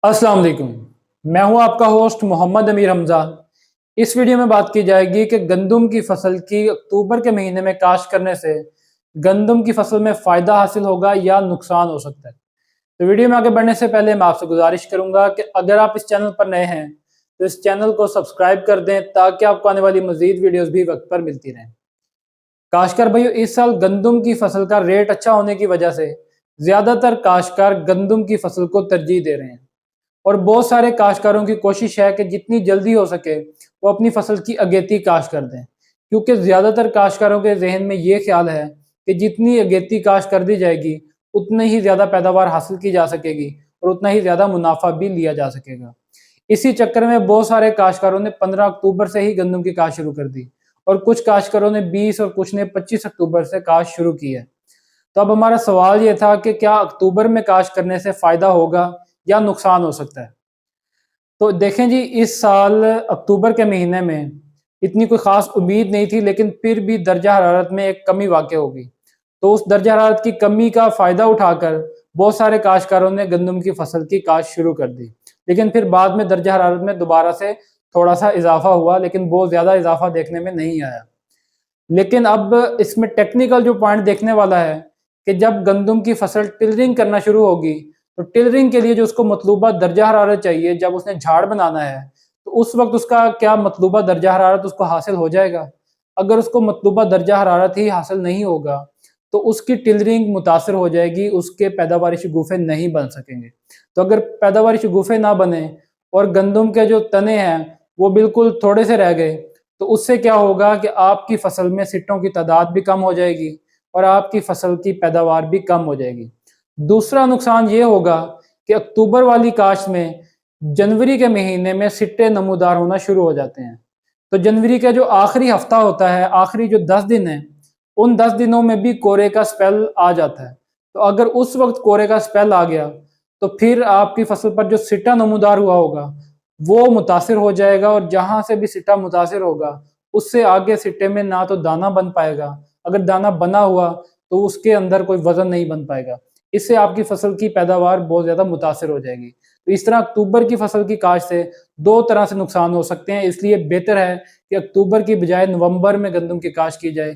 अस्सलाम वालेकुम। मैं हूं आपका होस्ट मोहम्मद अमीर हमजा। इस वीडियो में बात की जाएगी कि गंदम की फसल की अक्टूबर के महीने में काश्त करने से गंदम की फसल में फ़ायदा हासिल होगा या नुकसान हो सकता है। तो वीडियो में आगे बढ़ने से पहले मैं आपसे गुजारिश करूंगा कि अगर आप इस चैनल पर नए हैं तो इस चैनल को सब्सक्राइब कर दें ताकि आपको आने वाली मजीद वीडियोज़ भी वक्त पर मिलती रहें। काश्तकार भाइयों, इस साल गंदम की फसल का रेट अच्छा होने की वजह से ज़्यादातर काश्तकार गंदम की फसल को तरजीह दे रहे हैं और बहुत सारे काश्तकारों की कोशिश है कि जितनी जल्दी हो सके वो अपनी फसल की अगेती काश्त कर दें, क्योंकि ज़्यादातर काश्तकारों के जहन में ये ख्याल है कि जितनी अगेती काश्त कर दी जाएगी उतनी ही ज़्यादा पैदावार हासिल की जा सकेगी और उतना ही ज़्यादा मुनाफा भी लिया जा सकेगा। इसी चक्कर में बहुत सारे काश्तकारों ने 15 अक्टूबर से ही गंदम की काश्त शुरू कर दी और कुछ काश्तकारों ने 20 और कुछ ने 25 अक्टूबर से काश्त शुरू की है। तो अब हमारा सवाल ये था कि क्या अक्टूबर में काश्त करने से फ़ायदा होगा या नुकसान हो सकता है। तो देखें जी, इस साल अक्टूबर के महीने में इतनी कोई ख़ास उम्मीद नहीं थी, लेकिन फिर भी दर्जा हरारत में एक कमी वाक़ई होगी। तो उस दर्जा हरारत की कमी का फ़ायदा उठाकर बहुत सारे काश्तकारों ने गंदम की फसल की काश्त शुरू कर दी, लेकिन फिर बाद में दर्जा हरारत में दोबारा से थोड़ा सा इजाफा हुआ, लेकिन बहुत ज़्यादा इजाफा देखने में नहीं आया। लेकिन अब इसमें टेक्निकल जो पॉइंट देखने वाला है कि जब गंदम की फसल टिलरिंग करना शुरू होगी तो टिलरिंग के लिए जो उसको मतलूबा दर्जा हरारत चाहिए, जब उसने झाड़ बनाना है तो उस वक्त उसका क्या मतलूबा दर्जा हरारत उसको हासिल हो जाएगा। अगर उसको मतलूबा दर्जा हरारत ही हासिल नहीं होगा तो उसकी टिलरिंग मुतासर हो जाएगी, उसके पैदावारी शगुफे नहीं बन सकेंगे। तो अगर पैदावारी शगुफे ना बने और गंदम के जो तने हैं वो बिल्कुल थोड़े से रह गए तो उससे क्या होगा कि आपकी फसल में सिट्टों की तादाद भी कम हो जाएगी और आपकी फसल की पैदावार भी कम हो जाएगी। दूसरा नुकसान ये होगा कि अक्टूबर वाली काश्त में जनवरी के महीने में सिट्टे नमूदार होना शुरू हो जाते हैं। तो जनवरी का जो आखिरी हफ्ता होता है, आखिरी जो 10 दिन है, उन 10 दिनों में भी कोरे का स्पेल आ जाता है। तो अगर उस वक्त कोरे का स्पेल आ गया तो फिर आपकी फसल पर जो सिट्टा नमूदार हुआ होगा वो मुतासिर हो जाएगा और जहां से भी सिट्टा मुतासिर होगा उससे आगे सिट्टे में ना तो दाना बन पाएगा, अगर दाना बना हुआ तो उसके अंदर कोई वजन नहीं बन पाएगा। इससे आपकी फसल की पैदावार बहुत ज़्यादा मुतासिर हो जाएगी। तो इस तरह अक्टूबर की फसल की काश्त से दो तरह से नुकसान हो सकते हैं, इसलिए बेहतर है कि अक्टूबर की बजाय नवंबर में गंदम की काश्त की जाए।